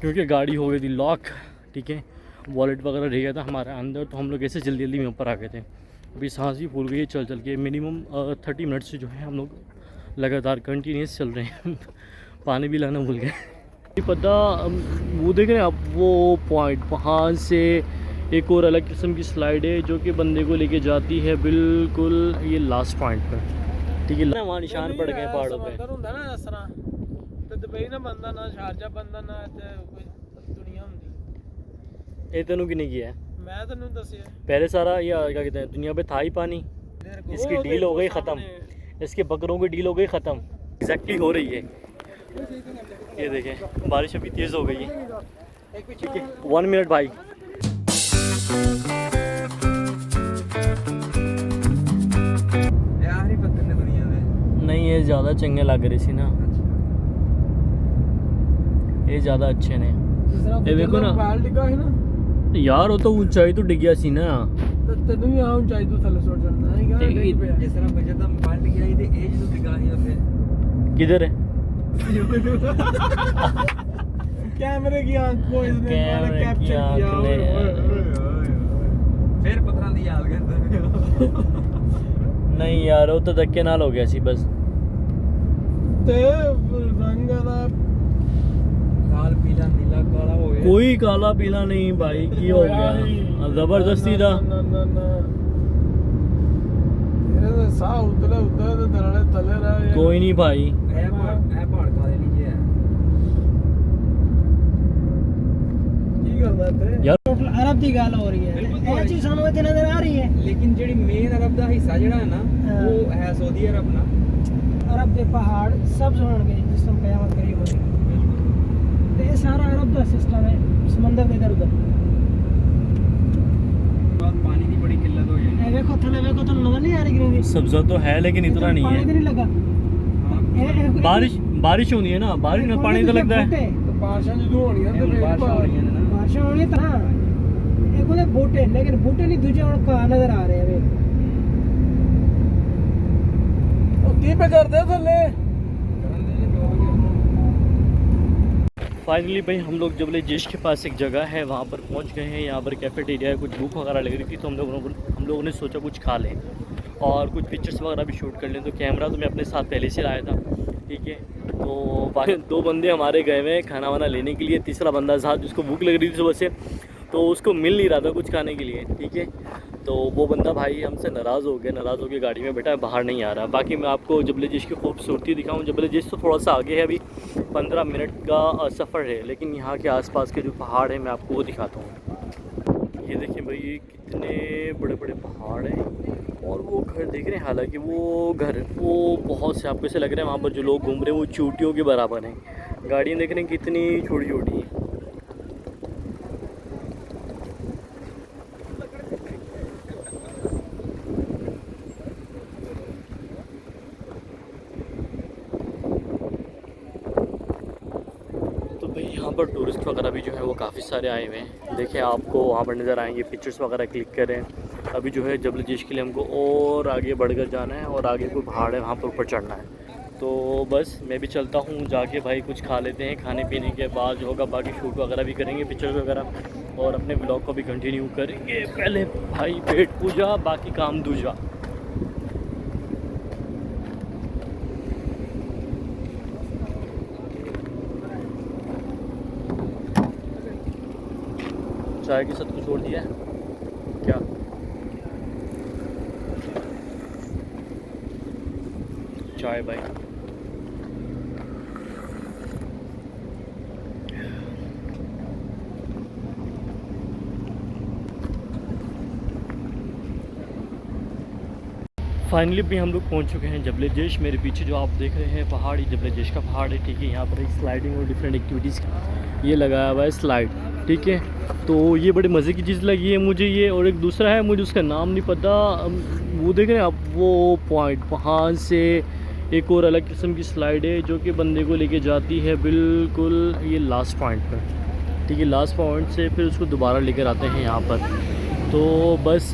क्योंकि गाड़ी हो गई थी लॉक, ठीक है, वॉलेट वगैरह रह गया था हमारे अंदर, तो हम लोग ऐसे जल्दी जल्दी में ऊपर आ गए थे। अभी सांस भी फूल गई है चल चल के। मिनिमम 30 मिनट से जो है हम लोग लगातार कंटिन्यूस चल रहे हैं। पानी भी लाना भूल गए। नहीं पता, वो देख रहे हैं आप वो पॉइंट, वहाँ से एक और अलग किस्म की स्लाइड है जो कि बंदे को लेके जाती है बिल्कुल ये लास्ट पॉइंट पर, ठीक है। वहाँ निशान पड़ गए पहाड़ों पे। ये तेनू की नहीं किया है, मैं तेनू दसिया पहले सारा ये क्या कहते हैं, दुनिया पे था ही पानी, इसकी डील हो गई ख़त्म, इसके बकरों की डील हो गई ख़त्म। एग्जैक्टली हो रही है, ये देखें बारिश अभी तेज़ हो गई है, ठीक है। 1 मिनट भाई। नहीं ये ज़्यादा चंगे लग रही सी ना, ये ज़्यादा अच्छे ने। ये देखो ना यार, वो तो ऊंचाई तो डिग गया सी ना, ਤੈਨੂੰ ਵੀ ਆ ऊंचाई ਤੋਂ ਥੱਲੇ ਸੁੱਟ ਜਾਂਦਾ ਹੈ। जिस तरह बजट हम पलट गया ये एज तो दिखा ही फिर किधर है कैमरे की आंख को इसने कैप्चर किया, फिर पत्थरां दी याद करदा। नहीं यार वो तो धक्के नाल हो गया सी बस, ਤੇ रंग ਦਾ लाल पीला नीला काला हो गया। कोई काला पीला नहीं भाई, की हो गया जबरदस्ती था। साह उतले उतले तो दरड़े तले रहे। कोई नहीं भाई, यार टोटल अरब की गल हो रही है, ये चीज सानू इत्थे नजर आ रही है, लेकिन जेडी मेन अरब दा हिस्सा जेड़ा है ना वो है सऊदी अरब ना। अरब के पहाड़ सब होणगे जिस टाइम कयामत करीब होगी, ते ये सारा अरब दा सिस्टम है, समंदर दे इधर उधर। पानी की बड़ी किल्लत हो जाए। देखो थले देखो, तो नजर नहीं आ रही ग्रीनरी। सब्जा तो है लेकिन इतना नहीं पानी तो है। नहीं लगा। बारिश होनी है ना, बारिश में पानी तो लगता है। तो बारिशां जो होनी है तो बारिशां हो रही है ना, बारिशां होनी तो ना एक बोले बूटे, लेकिन बूटे नहीं दूजे और का नजर आ रहे हैं। ओ की पे कर दे थले। फाइनली भाई हम लोग जबल जेश के पास एक जगह है वहाँ पर पहुँच गए हैं। यहाँ पर कैफेटेरिया है, कुछ भूख वगैरह लग रही थी तो हम लोगों ने सोचा कुछ खा लें और कुछ पिक्चर्स वगैरह भी शूट कर लें। तो कैमरा तो मैं अपने साथ पहले से लाया था, ठीक है। तो 2 बंदे हमारे गए हुए हैं खाना वाना लेने के लिए, तीसरा बंदा साथ जिसको भूख लग रही थी सुबह से, तो उसको मिल नहीं रहा था कुछ खाने के लिए, ठीक है। तो वो बंदा भाई हमसे नाराज़ हो के गाड़ी में बैठा है, बाहर नहीं आ रहा। बाकी मैं आपको जबल जेश की खूबसूरती दिखाऊं। जबल जेश तो थोड़ा सा आगे है, अभी 15 मिनट का सफ़र है, लेकिन यहाँ के आसपास के जो पहाड़ हैं मैं आपको वो दिखाता हूँ। ये देखिए भाई ये कितने बड़े बड़े पहाड़ हैं और वो घर देख रहे हैं, हालांकि वो घर वो बहुत से आपको ऐसे लग रहे हैं वहाँ पर जो लोग घूम रहे हैं वो चोटियों के बराबर हैं। गाड़ियाँ देख रहे हैं कितनी छोटी छोटी हैं। यहाँ पर टूरिस्ट वगैरह भी जो है वो काफ़ी सारे आए हुए हैं। देखें आपको वहाँ पर नज़र आएंगे, पिक्चर्स वगैरह क्लिक करें। अभी जो है जबल जेश के लिए हमको और आगे बढ़कर जाना है और आगे कोई पहाड़ है वहाँ पर ऊपर चढ़ना है। तो बस मैं भी चलता हूँ, जाके भाई कुछ खा लेते हैं। खाने पीने के बाद जो होगा बाकी शूट वगैरह भी करेंगे, पिक्चर्स वगैरह, और अपने ब्लॉग को भी कंटिन्यू करेंगे। पहले भाई पेट पूजा, बाकी काम दूजा। चाय के साथ कुछ और दिया है क्या? चाय भाई। फाइनली भी हम लोग पहुंच चुके हैं जबल जेश। मेरे पीछे जो आप देख रहे हैं पहाड़, ये जबल जेश का पहाड़ है, ठीक है। यहाँ पर एक स्लाइडिंग और डिफरेंट एक्टिविटीज़ ये लगाया हुआ है स्लाइड, ठीक है। तो ये बड़े मज़े की चीज़ लगी है मुझे ये, और एक दूसरा है मुझे उसका नाम नहीं पता। वो देख रहे हैं आप वो पॉइंट, वहाँ से एक और अलग किस्म की स्लाइड है जो कि बंदे को लेके जाती है बिल्कुल ये लास्ट पॉइंट पर, ठीक है। लास्ट पॉइंट से फिर उसको दोबारा लेकर आते हैं यहाँ पर। तो बस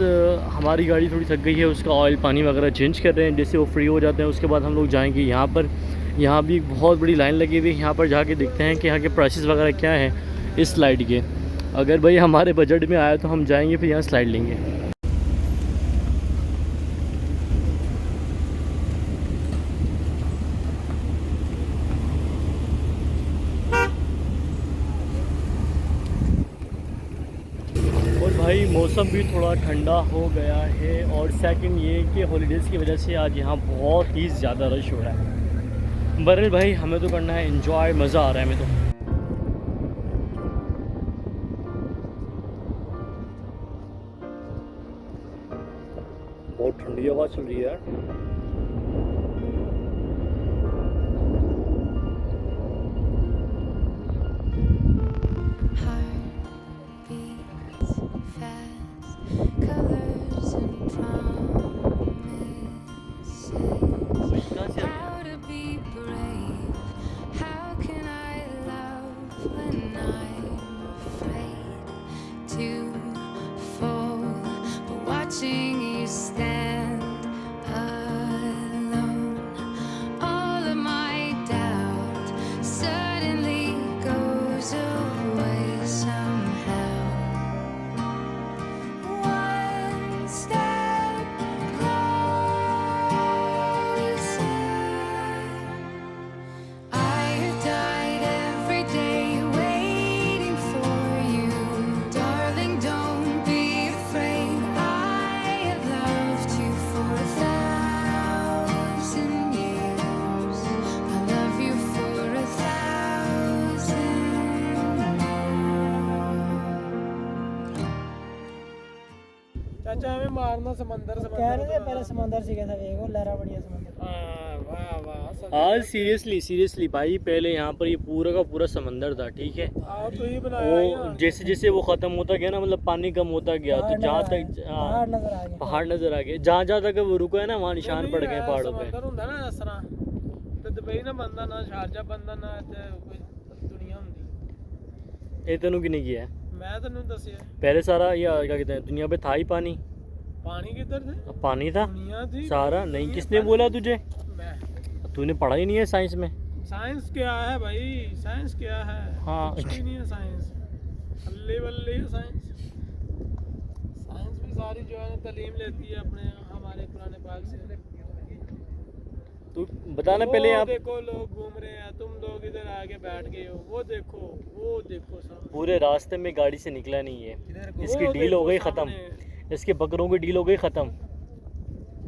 हमारी गाड़ी थोड़ी थक गई है, उसका ऑयल पानी वगैरह चेंज कर रहे हैं। जैसे वो फ्री हो जाते हैं उसके बाद हम लोग जाएंगे यहाँ पर। यहाँ भी बहुत बड़ी लाइन लगी हुई है, यहाँ पर जाके देखते हैं कि यहाँ के प्राइसेस वगैरह क्या हैं। इस स्लाइड के। अगर भाई हमारे बजट में आया तो हम जाएंगे, फिर यहाँ स्लाइड लेंगे। और भाई मौसम भी थोड़ा ठंडा हो गया है, और सेकंड ये कि हॉलीडेज़ की वजह से आज यहाँ बहुत ही ज़्यादा रश हो रहा है। बहरहाल भाई हमें तो करना है एंजॉय, मज़ा आ रहा है हमें तो। बहुत ठंडी हवा चल रही है यार। Colors and promises. कहाँ से आ गया? How to be brave? How can I love when I'm afraid to fall? But watching you stand alone, all of my doubt suddenly goes away somehow. One step closer. I have died every day waiting for you, darling. Don't be afraid. I have loved you for 1,000 years. I love you for 1,000 चाचा हमें मारना समंदर कह रहे थे पहले समंदर सीखा था, देखो लहरा बढ़िया समंदर। वाह वाह आज सीरियसली भाई, पहले यहाँ पर ये पूरा का पूरा समंदर था, ठीक है। आप तो ही बनाया वो जैसे जैसे वो ख़त्म होता गया ना, मतलब पानी कम होता गया, तो जहाँ तक पहाड़ नजर आ गए। पहाड़ नज़र आ गए, जहाँ जहाँ तक वो रुका है ना, वहाँ निशान पड़ गए पहाड़ों पे। समंदर ਹੁੰਦਾ ना इस तरह ते दुबई ना बनदा ना शारजा बनदा ना ते कोई दुनिया हुंदी। ये तेनू किने किया है? मैं तैनू दसिया पहले सारा ये क्या कहते हैं, दुनिया पे था ही पानी। पानी किधर थे? पानी था दुनिया थी सारा। नहीं, किसने बोला तुझे? मैं। तूने पढ़ा ही नहीं है साइंस में। साइंस क्या है भाई, साइंस क्या है? हाँ। कुछ भी नहीं है साइंस, अल्ले बल्ले है साइंस। साइंस भी सारी जो है ना तालीम लेती है अपने हमारे कुरान पाक से। तू बताना पहले वो आप। देखो लोग घूम रहे हैं, तुम लोग इधर आके बैठ गए हो। वो देखो सब। पूरे रास्ते में गाड़ी से निकला नहीं है, इसकी वो डील हो देखो गई ख़त्म, सामने। इसके बकरों की डील हो गई ख़त्म।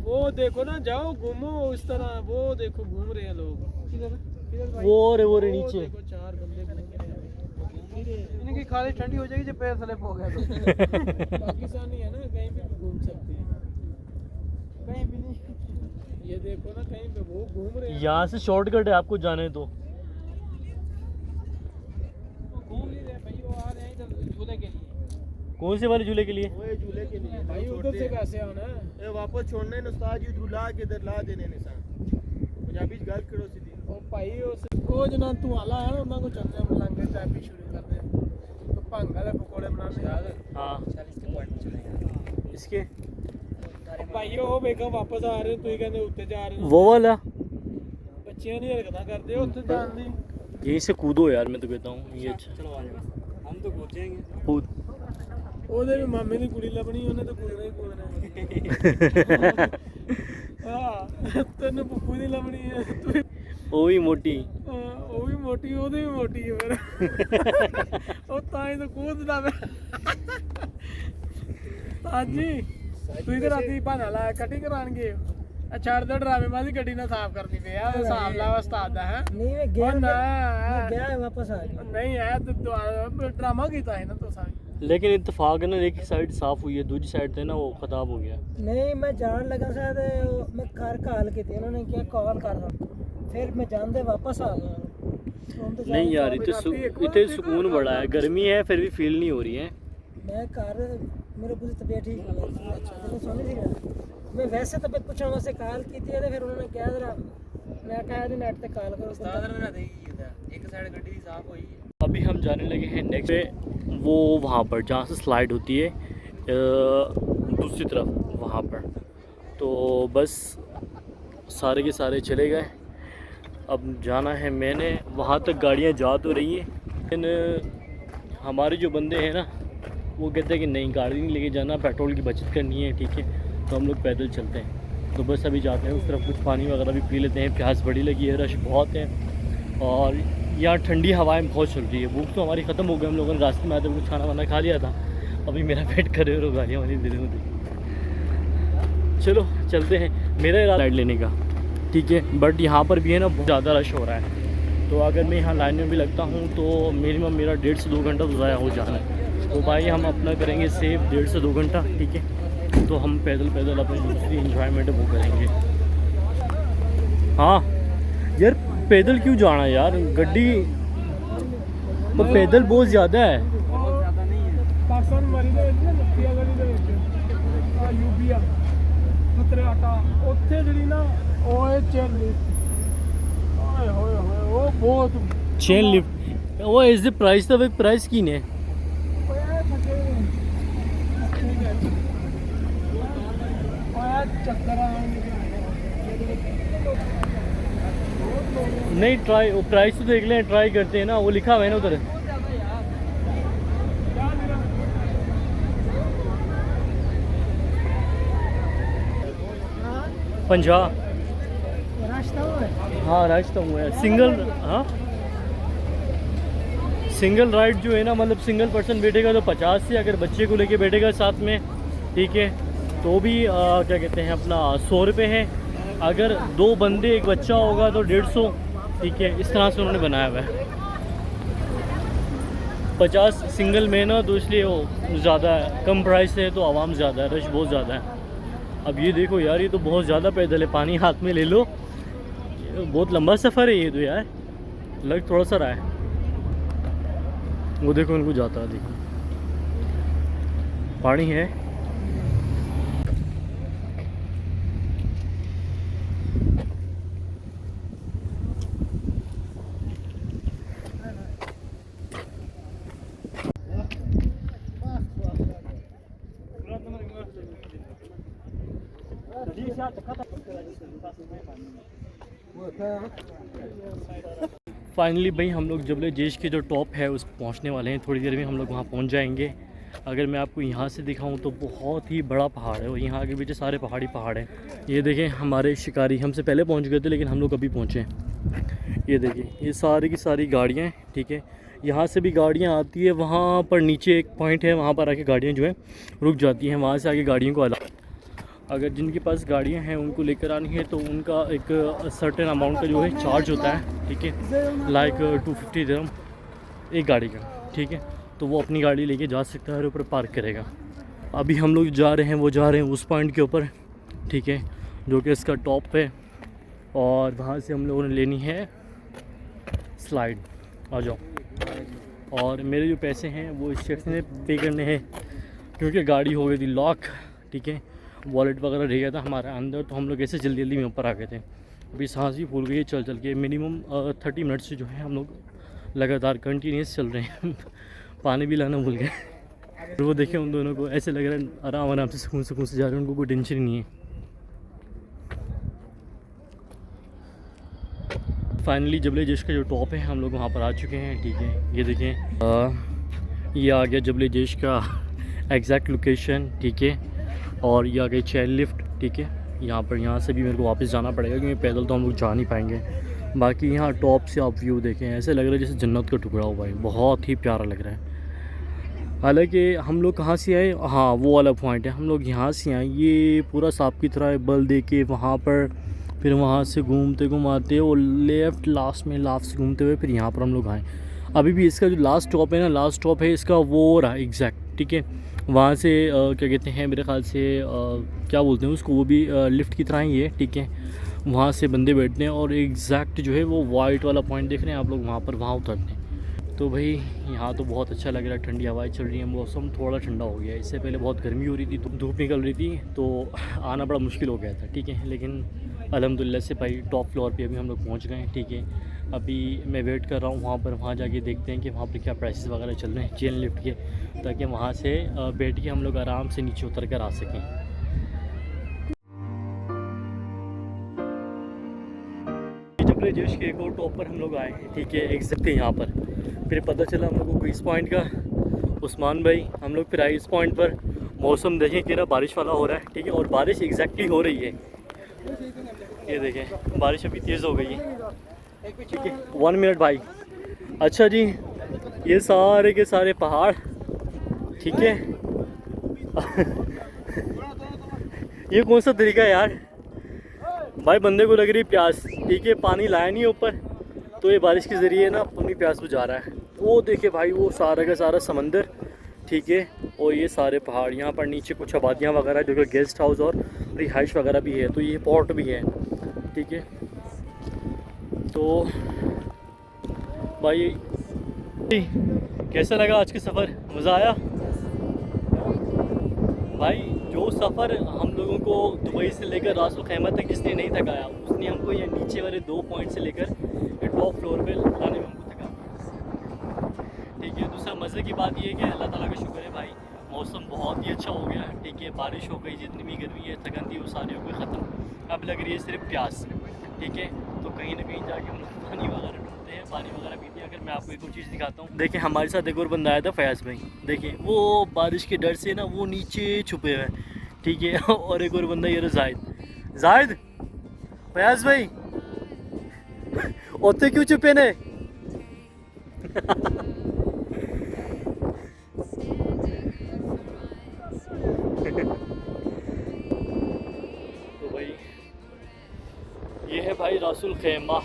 वो देखो ना, जाओ घूमो इस तरह। वो देखो घूम रहे हैं लोग। किधर किधर भाई? वो रे नीचे। देखो 4 बंदे घूम रहे हैं। इनकी खाली ठंडी हो जाएगी जब पैर स्लिप हो गया तो। पाकिस्तानी है ना, कहीं भी घूम सकते हैं, कहीं भी नहीं। ये देखो ना, कहीं पे वो घूम रहे हैं। यहाँ से शॉर्टकट है, आपको जाने दो। वो घूम नहीं रहे भाई, वो आ रहे हैं इधर झूले के लिए। कौन से वाले झूले के लिए? ओए झूले के लिए भाई उधर से कैसे आना है? ए वापस छोड़ने ने उस्ताद जी झूला के इधर ला देने ने सा पंजाबी च गल करो सीधी। ओ भाई ਉਹ ਜਨਾਂ ਤੂੰ ਆਲਾ ਹੈ ਨਾ, ਉਹਨਾਂ ਕੋ ਚੱਲਦੇ ਆ ਮਲੰਗੇ ਚਾय ਪੀ शुरू करते हैं, तो भंग वाले पकोड़े बनाने याद। हाँ, 40 के पॉइंट चलेगा। इसके भाई ਉਹ ਵੇਖੋ ਵਾਪਸ ਆ ਰਹੇ, ਤੁਸੀਂ ਕਹਿੰਦੇ ਉੱਤੇ ਜਾ ਰਹੇ ਹੋ। वो वाला ਬੱਚਿਆਂ ਦੀ ਹਰਕਤਾਂ ਕਰਦੇ ਹੋ ਉੱਥੇ ਜਾਣ ਦੀ। यहीं से कूदो यार, मैं तो कहता हूँ ये चलो आ जाओ, हम तो कूद जाएंगे। कूद। ਉਹਦੇ ਵੀ ਮਾਮੇ ਦੀ ਕੁੜੀ ਲੱਭਣੀ, ਉਹਨੇ ਤਾਂ ਕੂਦਣਾ ਹੀ ਕੂਦਣਾ। ਹਾਂ, ਤੈਨੂੰ ਪੱਪੂ ਦੀ ਲੱਭਣੀ ਹੈ, ਤੂੰ वो भी मोटी। ਉਹ ਵੀ ਮੋਟੀ, ਉਹਦੇ ਵੀ ਮੋਟੀ ਹੈ ਫਿਰ। ਉਹ ਤਾਂ ਹੀ ਤਾਂ ਕੂਦਦਾ ਪਿਆ। ਹਾਂਜੀ ਤੁਸੀਂ ਤਾਂ ਰਾਤੀ ਬਹਾਨਾ ਲਾਇਆ ਕਟਿੰਗ ਕਰਾਉਣ ਗਏ ਹੋ। ਛੱਡ ਦੋ ਡਰਾਮੇਬਾਜ਼ੀ, ਗੱਡੀ ਨਾਲ ਸਾਫ਼ ਕਰਨੀ ਪਈ ਆ। ਹਿਸਾਬ ਲਾ ਉਸਤਾਦ ਦਾ ਹੈ। नहीं मैं गया ना मैं गया वापस आ गया। नहीं है तो ड्रामा कीता है ना तो सारी। लेकिन इत्तेफाक है ना, एक साइड साफ हुई है, दूसरी साइड थे ना वो खराब हो गया। नहीं मैं जान लगा शायद मैं घर कॉल की थी, उन्होंने क्या कॉल कर रहा, फिर मैं जानते वापस आ गया। नहीं यार, इतने सुकून बड़ा है, गर्मी है फिर भी फील नहीं हो रही है। मैं घर मेरे पूरी तबीयत ठीक है, सोनी थी मैं वैसे तबीयत पूछने वास्ते कॉल की थी, फिर उन्होंने क्या जरा मैं कहा नेट पे कॉल करो। उस्ताद ने ना देखी था एक साइड गड्डी साफ हुई है। अभी हम जाने लगे हैं नेक्स्ट पे, वो वहाँ पर जहाँ से स्लाइड होती है दूसरी तरफ, वहाँ पर। तो बस सारे के सारे चले गए, अब जाना है मैंने। वहाँ तक गाड़ियाँ जा तो रही हैं, लेकिन हमारे जो बंदे हैं ना वो कहते हैं कि नहीं गाड़ी नहीं लेके जाना, पेट्रोल की बचत करनी है, ठीक है। तो हम लोग पैदल चलते हैं। तो बस अभी जाते हैं उस तरफ, कुछ पानी वगैरह भी पी लेते हैं। प्यास बड़ी लगी है, रश बहुत है और यहाँ ठंडी हवाएं बहुत चल रही है। भूख तो हमारी ख़त्म हो गई, हम लोगों ने रास्ते में आते हुए कुछ खाना वाना खा लिया था। अभी मेरा पेट करे और गालियाँ वाली दे रही होती। चलो चलते हैं, मेरा इरादा राइड लेने का, ठीक है। बट यहाँ पर भी है ना बहुत ज़्यादा रश हो रहा है। तो अगर मैं यहाँ लाइन में भी लगता हूँ तो मिनिमम मेरा 1.5 से 2 घंटा तो ज़ाया हो जाना है। तो भाई हम अपना करेंगे सेव 1.5 से 2 घंटा, ठीक है। तो हम पैदल पैदल अपनी दूसरी इंजॉयमेंट वो करेंगे। हाँ यार पैदल क्यों जाना यार, गड्डी तो पैदल बहुत ज़्यादा है। पाकिस्तान वाली ਦੇ ਵਿੱਚ ਨਾ ਲੱਖੀਆਂ ਗਲੀ ਦੇ ਵਿੱਚ ਆ ਯੂਬੀਆ ਖਤਰੇ ਆਟਾ ਉੱਥੇ ਜਿਹੜੀ ਨਾ ਓਏ ਚੱਲੀ ਓਏ ਹੋਏ ਹੋਏ ਉਹ ਬਹੁਤ चेन लिफ्ट वो इज द प्राइस तो प्राइस की ने ਓਏ ਫੱਟੇ ਓਏ ਚੱਕਰ ਆਉਣਗੇ। नहीं ट्राई वो प्राइस तो देख लें, ट्राई करते हैं ना, वो लिखा हुआ है ना उधर। पंजाब रास्ता हुआ है। हाँ राइट तो हुआ है सिंगल। हाँ सिंगल राइड जो है ना, मतलब सिंगल पर्सन बैठेगा तो 50 से, अगर बच्चे को लेके बैठेगा साथ में, ठीक है, तो भी क्या कहते हैं अपना 100 रुपये है। अगर 2 बंदे एक बच्चा होगा तो 150, ठीक है। इस तरह से उन्होंने बनाया हुआ है। 50 सिंगल में ना, तो इसलिए वो ज़्यादा कम प्राइस है, तो आवाम ज़्यादा है, रश बहुत ज़्यादा है। अब ये देखो यार, ये तो बहुत ज़्यादा पैदल है, पानी हाथ में ले लो, बहुत लंबा सफ़र है ये तो यार, लग थोड़ा सा रहा है। वो देखो उनको जाता है, देखो पानी है। फाइनली भाई हम लोग जबले जेश के जो टॉप है उस पहुंचने वाले हैं। थोड़ी देर में हम लोग वहां पहुंच जाएंगे। अगर मैं आपको यहाँ से दिखाऊं तो बहुत ही बड़ा पहाड़ है और यहाँ आगे पीछे सारे पहाड़ी पहाड़ हैं। ये देखें हमारे शिकारी हमसे पहले पहुंच गए थे, लेकिन हम लोग अभी पहुँचे हैं। ये देखिए ये सारी की सारी गाड़ियाँ हैं, ठीक है। यहाँ से भी गाड़ियाँ आती है, वहाँ पर नीचे एक पॉइंट है, वहाँ पर आके गाड़ियाँ जो है रुक जाती हैं। वहाँ से आगे गाड़ियों को अलग, अगर जिनके पास गाड़ियाँ हैं उनको लेकर आनी है तो उनका एक सर्टेन अमाउंट का जो है चार्ज होता है, ठीक है, लाइक 250 दिरहम एक गाड़ी का, ठीक है। तो वो अपनी गाड़ी लेके जा सकता है और ऊपर पार्क करेगा। अभी हम लोग जा रहे हैं, वो जा रहे हैं उस पॉइंट के ऊपर, ठीक है, जो कि इसका टॉप है। और वहाँ से हम लोगों ने लेनी है स्लाइड। आ जाओ। और मेरे जो पैसे हैं वो इस शख्स ने पे करने हैं, क्योंकि गाड़ी हो गई थी लॉक, ठीक है, वॉलेट वगैरह रह गया था हमारे अंदर, तो हम लोग ऐसे जल्दी जल्दी में ऊपर आ गए थे। अभी सांस भी फूल गई है चल चल के। मिनिमम 30 मिनट से जो है हम लोग लगातार कंटिन्यूस चल रहे हैं। पानी भी लाना भूल गए। तो वो देखें उन दोनों को, ऐसे लग रहा है आराम आराम से सुकून सुकून से जा रहे हैं, उनको कोई टेंशन ही नहीं है। फाइनली जबले जेश का जो टॉप है हम लोग वहाँ पर आ चुके हैं, ठीक है। ये देखें ये आ गया जबले जेश का एग्जैक्ट लोकेशन, ठीक है। और ये आ गई चेन लिफ्ट, ठीक है। यहाँ पर, यहाँ से भी मेरे को वापस जाना पड़ेगा क्योंकि पैदल तो हम लोग जा नहीं पाएंगे। बाकी यहाँ टॉप से आप व्यू देखें, ऐसे लग रहा है जैसे जन्नत का टुकड़ा हो भाई, बहुत ही प्यारा लग रहा है। हालांकि हम लोग कहाँ से आए, हाँ वो वाला पॉइंट है, हम लोग यहाँ से आए। ये पूरा सांप की तरह बल दे के वहाँ पर, फिर वहाँ से घूमते घुमाते और लेफ़्ट लास्ट में से घूमते हुए फिर यहाँ पर हम लोग आए। अभी भी इसका जो लास्ट स्टॉप है ना, लास्ट स्टॉप है इसका वो रहा एग्जैक्ट, ठीक है। वहाँ से क्या कहते हैं मेरे ख्याल से क्या बोलते हैं उसको, वो भी लिफ्ट की तरह ही है, ठीक है। वहाँ से बंदे बैठते हैं और एग्जैक्ट जो है वो वाइट वाला पॉइंट देख रहे हैं आप लोग, वहाँ पर वहाँ उतरते हैं। तो भाई यहाँ तो बहुत अच्छा लग रहा है, ठंडी हवाएं चल रही हैं, मौसम थोड़ा ठंडा हो गया है। इससे पहले बहुत गर्मी हो रही थी, धूप निकल रही थी, तो आना बड़ा मुश्किल हो गया था, ठीक है। लेकिन अल्हम्दुलिल्लाह से भाई टॉप फ्लोर पे अभी हम लोग पहुँच गए हैं, ठीक है। अभी मैं वेट कर रहा हूँ वहाँ पर, वहाँ जाके देखते हैं कि वहाँ पर क्या प्राइसेस वगैरह चल रहे हैं चेन लिफ्ट के, ताकि वहाँ से बैठ के हम लोग आराम से नीचे उतर कर आ सकें। जबले जोश के एक और टॉप पर हम लोग आए हैं, ठीक है, एग्जैक्ट यहाँ पर। फिर पता चला हम लोगों को इस पॉइंट का उस्मान भाई, हम लोग फिर आए इस पॉइंट पर। मौसम देखें कि ना बारिश वाला हो रहा है, ठीक है, और बारिश एग्जैक्टली हो रही है। ये देखें बारिश अभी तेज़ हो गई है, ठीक है। 1 मिनट भाई। अच्छा जी, ये सारे के सारे पहाड़, ठीक है। ये कौन सा तरीका है यार भाई, बंदे को लग रही प्यास, ठीक है, पानी लाया नहीं ऊपर, तो ये बारिश के ज़रिए ना अपनी प्यास बुझा रहा है। वो देखे भाई, वो सारा का सारा समंदर, ठीक है, और ये सारे पहाड़। यहाँ पर नीचे कुछ आबादियाँ वगैरह जो कि गेस्ट हाउस और रिहाइश वगैरह भी है, तो ये पोर्ट भी है, ठीक है। तो भाई कैसा लगा आज का सफ़र, मज़ा आया भाई? जो सफ़र हम लोगों को दुबई से लेकर रासुल खैमा तक जिसने नहीं थकाया, उसने हमको ये नीचे वाले 2 पॉइंट से लेकर टॉप फ्लोर पे लाने में हमको थका, ठीक है। दूसरा मज़े की बात ये है कि अल्लाह ताला का शुक्र है भाई, मौसम बहुत ही अच्छा हो गया है, ठीक है। बारिश हो गई, जितनी भी गर्मी है, थकन थी, वो सारी हो गई ख़त्म। अब लग रही है सिर्फ प्यास, ठीक है। तो कहीं ना कहीं जाके हम लोग पानी वगैरह ढूंढते हैं, पानी वगैरह पीते हैं। अगर मैं आपको एक और चीज़ दिखाता हूँ, देखिए हमारे साथ एक और बंदा आया था, फयाज़ भाई, देखिए वो बारिश के डर से ना वो नीचे छुपे हुए हैं, ठीक है। और एक और बंदा ये रहा जाहिद, फयाज़ भाई ओते क्यों छुपे ने? तो भाई ये है भाई रासुल खैमा।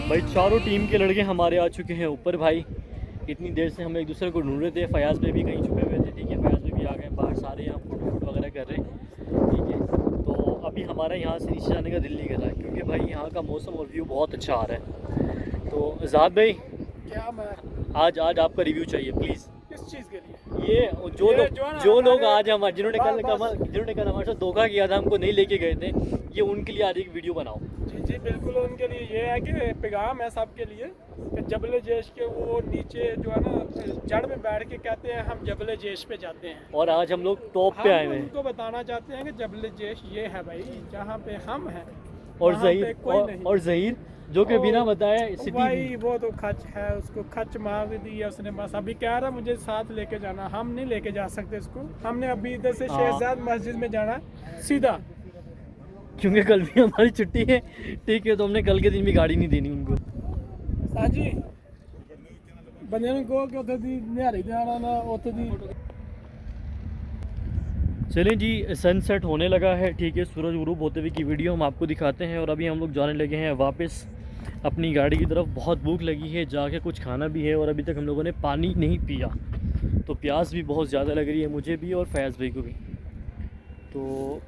भाई चारों टीम के लड़के हमारे आ चुके हैं ऊपर भाई। इतनी देर से हम एक दूसरे को ढूंढ रहे थे, फयाज़ भाई भी कहीं छुपे हुए थे, ठीक है। फयाज़ भाई भी आ गए बाहर, सारे यहाँ फोटो वगैरह कर रहे हैं, ठीक है। तो अभी हमारा यहाँ से नीचे जाने का दिल नहीं कर रहा है, क्योंकि भाई यहाँ का मौसम और व्यू बहुत अच्छा आ रहा है। तो ज़ाद भाई, क्या मैं आज आपका रिव्यू चाहिए प्लीज़। किस चीज़ के लिए? ये जो लोग आज हमारे जिन्होंने कल हमारे साथ धोखा किया था, हमको नहीं लेके गए थे, ये उनके लिए आज एक वीडियो बनाओ। जी जी बिल्कुल, उनके लिए ये है कि पैगाम है सबके लिए कि जबल जेश के वो नीचे जो है ना जड़ में बैठ के कहते हैं हम जबल जेश पे जाते हैं, और आज हम लोग टॉप पे आए हुए हैं। उनको बताना चाहते हैं कि जबल जेश ये है भाई, जहाँ पे हम हैं। और ज़हीर जो कि बिना बताए सिटी भाई वो तो खच है, उसको खच मार दी है उसने, बस अभी कह रहा मुझे साथ लेके जाना। हम नहीं लेके जा सकते इसको, हमने अभी इधर से शहजाद मस्जिद में जाना सीधा, क्योंकि कल भी हमारी छुट्टी है, ठीक है। तो हमने कल के दिन भी गाड़ी नहीं देनी उनको। साजी बंदे को कि उधर दी निहारी जाना ना उधर दी। चलें जी, सनसेट होने लगा है, ठीक है। सूरज गुरूब होते हुए की वीडियो हम आपको दिखाते हैं। और अभी हम लोग जाने लगे हैं वापस अपनी गाड़ी की तरफ। बहुत भूख लगी है, जाके कुछ खाना भी है, और अभी तक हम लोगों ने पानी नहीं पिया, तो प्यास भी बहुत ज़्यादा लग रही है मुझे भी और फयाज़ भाई को भी। तो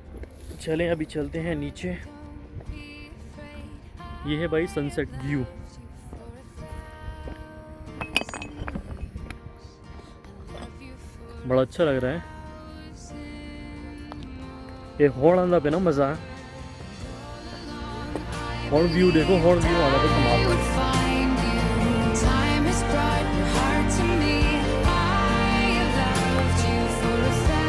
चलें अभी चलते हैं नीचे। ये है भाई सनसेट व्यू। बड़ा अच्छा लग रहा है। ये हॉर्न आंदा पे ना मज़ा है। हॉर्न व्यू देखो, हॉर्न व्यू आना पे कमाल है। find you. Time has brought your heart to me. I have loved you for 1,000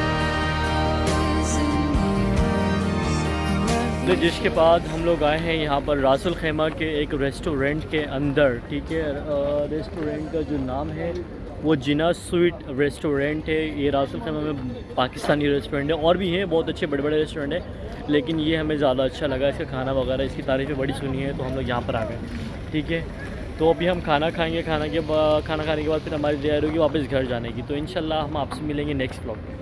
years. जिसके बाद हम लोग आए हैं यहाँ पर रासुल खैमा के एक रेस्टोरेंट के अंदर, ठीक है। रेस्टोरेंट का जो नाम है वो जिना स्वीट रेस्टोरेंट है। ये रासुल खैमा में पाकिस्तानी रेस्टोरेंट है, और भी हैं बहुत अच्छे बड़े बड़े रेस्टोरेंट हैं, लेकिन ये हमें ज़्यादा अच्छा लगा। इसका खाना वगैरह, इसकी तारीफ़ें बड़ी सुनी है, तो हम लोग यहाँ पर आ गए, ठीक है। तो अभी हम खाना खाएंगे, खाना खाने के बाद फिर हमारी तैयारी होगी वापस घर जाने की। तो इंशाल्लाह हम आपसे मिलेंगे नेक्स्ट व्लॉग में।